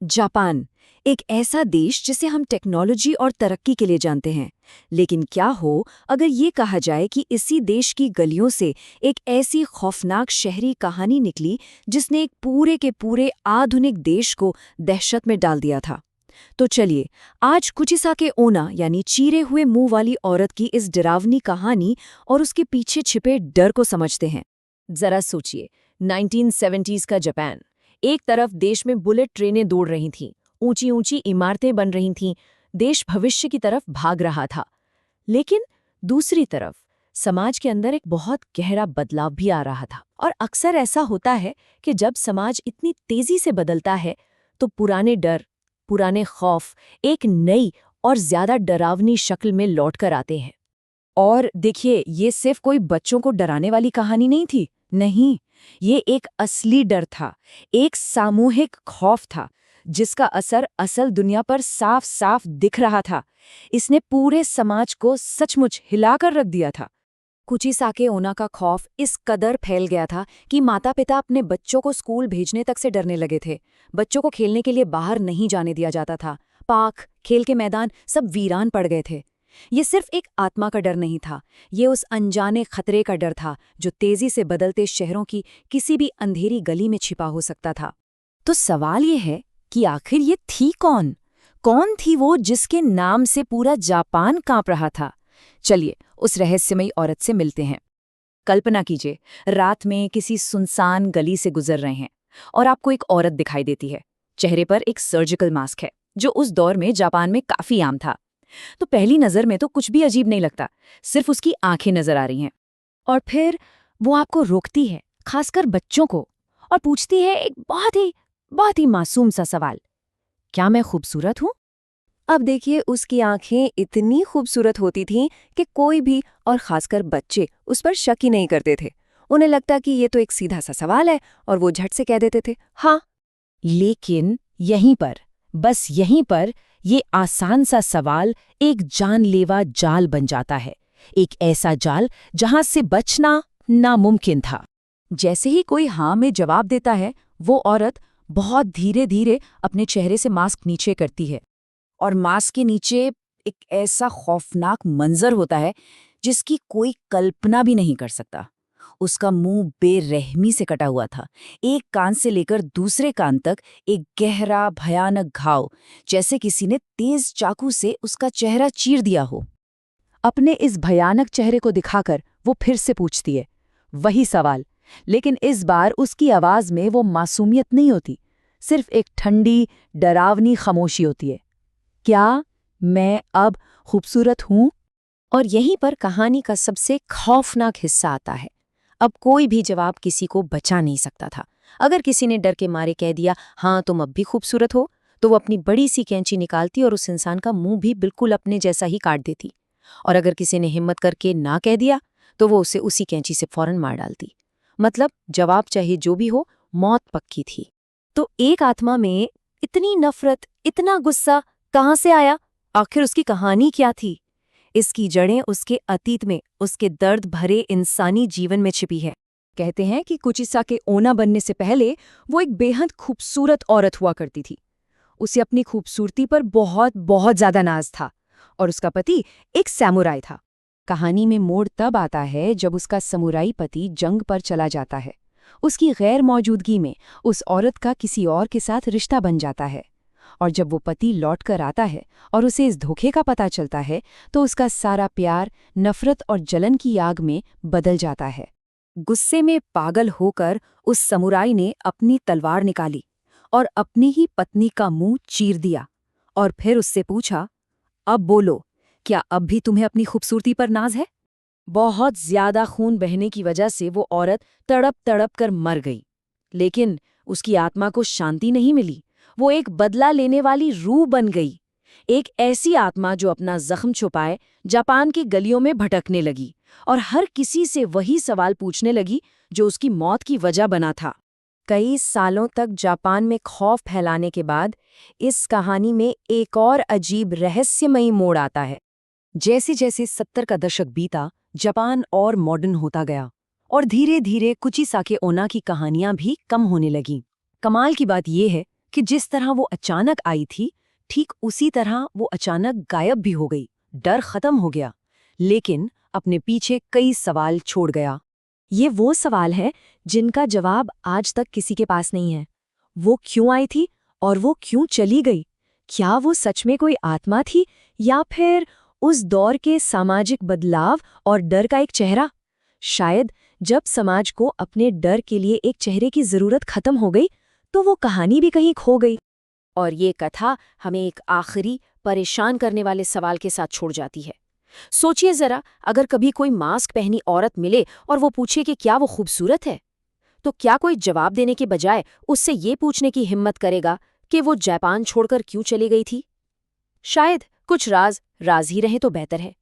Japan, एक ऐसा देश जिसे हम टेक्नोलॉजी और तरक्की के लिए जानते हैं। लेकिन क्या हो अगर ये कहा जाए कि इसी देश की गलियों से एक ऐसी खौफनाक शहरी कहानी निकली जिसने एक पूरे के पूरे आधुनिक देश को दहशत में डाल दिया था। तो चलिए, आज कुचिसाके ओना यानी चीरे हुए मुंह वाली औरत की इस डरावनी कहानी और उसके पीछे छिपे डर को समझते हैं। जरा सोचिए, 1970s का जापान। एक तरफ देश में बुलेट ट्रेनें दौड़ रही थीं, ऊंची ऊंची इमारतें बन रही थीं, देश भविष्य की तरफ भाग रहा था। लेकिन दूसरी तरफ समाज के अंदर एक बहुत गहरा बदलाव भी आ रहा था। और अक्सर ऐसा होता है कि जब समाज इतनी तेजी से बदलता है तो पुराने डर, पुराने खौफ एक नई और ज्यादा डरावनी शक्ल में लौट कर आते हैं। और देखिए, ये सिर्फ कोई बच्चों को डराने वाली कहानी नहीं थी। नहीं, ये एक असली डर था, एक सामूहिक खौफ था जिसका असर असल दुनिया पर साफ साफ दिख रहा था। इसने पूरे समाज को सचमुच हिलाकर रख दिया था। कुचिसाके ओना का खौफ इस कदर फैल गया था कि माता-पिता अपने बच्चों को स्कूल भेजने तक से डरने लगे थे। बच्चों को खेलने के लिए बाहर नहीं जाने दिया जाता था। पार्क, खेल के मैदान सब वीरान पड़ गए थे। ये सिर्फ एक आत्मा का डर नहीं था, ये उस अनजाने खतरे का डर था जो तेजी से बदलते शहरों की किसी भी अंधेरी गली में छिपा हो सकता था। तो सवाल ये है कि आखिर ये थी कौन? कौन थी वो जिसके नाम से पूरा जापान कांप रहा था? चलिए, उस रहस्यमयी औरत से मिलते हैं। कल्पना कीजिए, रात में किसी सुनसान गली से गुजर रहे हैं और आपको एक औरत दिखाई देती है। चेहरे पर एक सर्जिकल मास्क है, जो उस दौर में जापान में काफी आम था। तो पहली नजर में तो कुछ भी अजीब नहीं लगता, सिर्फ उसकी आंखें नजर आ रही हैं। और फिर वो आपको रोकती है, खासकर बच्चों को, और पूछती है एक बहुत ही मासूम सा सवाल, क्या मैं खूबसूरत हूं? अब देखिए, उसकी आंखें इतनी खूबसूरत होती थीं कि कोई भी, और खासकर बच्चे, उस पर शक ही नहीं करते थे। उन्हें लगता कि ये तो एक सीधा सा सवाल है और वो झट से कह देते थे हाँ। लेकिन यहीं पर, बस यहीं पर, ये आसान सा सवाल एक जानलेवा जाल बन जाता है। एक ऐसा जाल जहां से बचना नामुमकिन था। जैसे ही कोई हाँ में जवाब देता है, वो औरत बहुत धीरे धीरे अपने चेहरे से मास्क नीचे करती है, और मास्क के नीचे एक ऐसा खौफनाक मंजर होता है जिसकी कोई कल्पना भी नहीं कर सकता। उसका मुंह बेरहमी से कटा हुआ था, एक कान से लेकर दूसरे कान तक एक गहरा भयानक घाव, जैसे किसी ने तेज चाकू से उसका चेहरा चीर दिया हो। अपने इस भयानक चेहरे को दिखाकर वो फिर से पूछती है वही सवाल, लेकिन इस बार उसकी आवाज में वो मासूमियत नहीं होती, सिर्फ एक ठंडी, डरावनी खामोशी होती है। क्या मैं अब खूबसूरत हूं? और यहीं पर कहानी का सबसे खौफनाक हिस्सा आता है। अब कोई भी जवाब किसी को बचा नहीं सकता था। अगर किसी ने डर के मारे कह दिया हाँ तुम अब भी खूबसूरत हो, तो वो अपनी बड़ी सी कैंची निकालती और उस इंसान का मुंह भी बिल्कुल अपने जैसा ही काट देती। और अगर किसी ने हिम्मत करके ना कह दिया, तो वो उसे उसी कैंची से फौरन मार डालती। मतलब जवाब चाहे जो भी हो, मौत पक्की थी। तो एक आत्मा में इतनी नफरत, इतना गुस्सा कहाँ से आया? आखिर उसकी कहानी क्या थी? इसकी जड़ें उसके अतीत में, उसके दर्द भरे इंसानी जीवन में छिपी है। कहते हैं कि कुचिसाके ओना बनने से पहले वो एक बेहद खूबसूरत औरत हुआ करती थी। उसे अपनी खूबसूरती पर बहुत बहुत ज्यादा नाज था, और उसका पति एक सैमुराई था। कहानी में मोड़ तब आता है जब उसका समुराई पति जंग पर चला जाता है। उसकी गैर मौजूदगी में उस औरत का किसी और के साथ रिश्ता बन जाता है, और जब वो पति लौट कर आता है और उसे इस धोखे का पता चलता है, तो उसका सारा प्यार नफरत और जलन की आग में बदल जाता है। गुस्से में पागल होकर उस समुराई ने अपनी तलवार निकाली और अपनी ही पत्नी का मुंह चीर दिया, और फिर उससे पूछा, अब बोलो, क्या अब भी तुम्हें अपनी खूबसूरती पर नाज है? बहुत ज्यादा खून बहने की वजह से वो औरत तड़प तड़प कर मर गई। लेकिन उसकी आत्मा को शांति नहीं मिली। वो एक बदला लेने वाली रूह बन गई, एक ऐसी आत्मा जो अपना जख्म छुपाए जापान की गलियों में भटकने लगी और हर किसी से वही सवाल पूछने लगी जो उसकी मौत की वजह बना था। कई सालों तक जापान में खौफ फैलाने के बाद इस कहानी में एक और अजीब रहस्यमयी मोड़ आता है। जैसे जैसे 70 का दशक बीता, जापान और मॉडर्न होता गया, और धीरे धीरे कुचिसाके ओना की कहानियां भी कम होने लगीं। कमाल की बात यह है कि जिस तरह वो अचानक आई थी, ठीक उसी तरह वो अचानक गायब भी हो गई। डर खत्म हो गया, लेकिन अपने पीछे कई सवाल छोड़ गया। ये वो सवाल है जिनका जवाब आज तक किसी के पास नहीं है। वो क्यों आई थी और वो क्यों चली गई? क्या वो सच में कोई आत्मा थी या फिर उस दौर के सामाजिक बदलाव और डर का एक चेहरा? शायद जब समाज को अपने डर के लिए एक चेहरे की जरूरत खत्म हो गई, तो वो कहानी भी कहीं खो गई। और ये कथा हमें एक आखिरी परेशान करने वाले सवाल के साथ छोड़ जाती है। सोचिए जरा, अगर कभी कोई मास्क पहनी औरत मिले और वो पूछे कि क्या वो खूबसूरत है, तो क्या कोई जवाब देने के बजाय उससे ये पूछने की हिम्मत करेगा कि वो जापान छोड़कर क्यों चली गई थी? शायद कुछ राज राज ही रहे तो बेहतर है।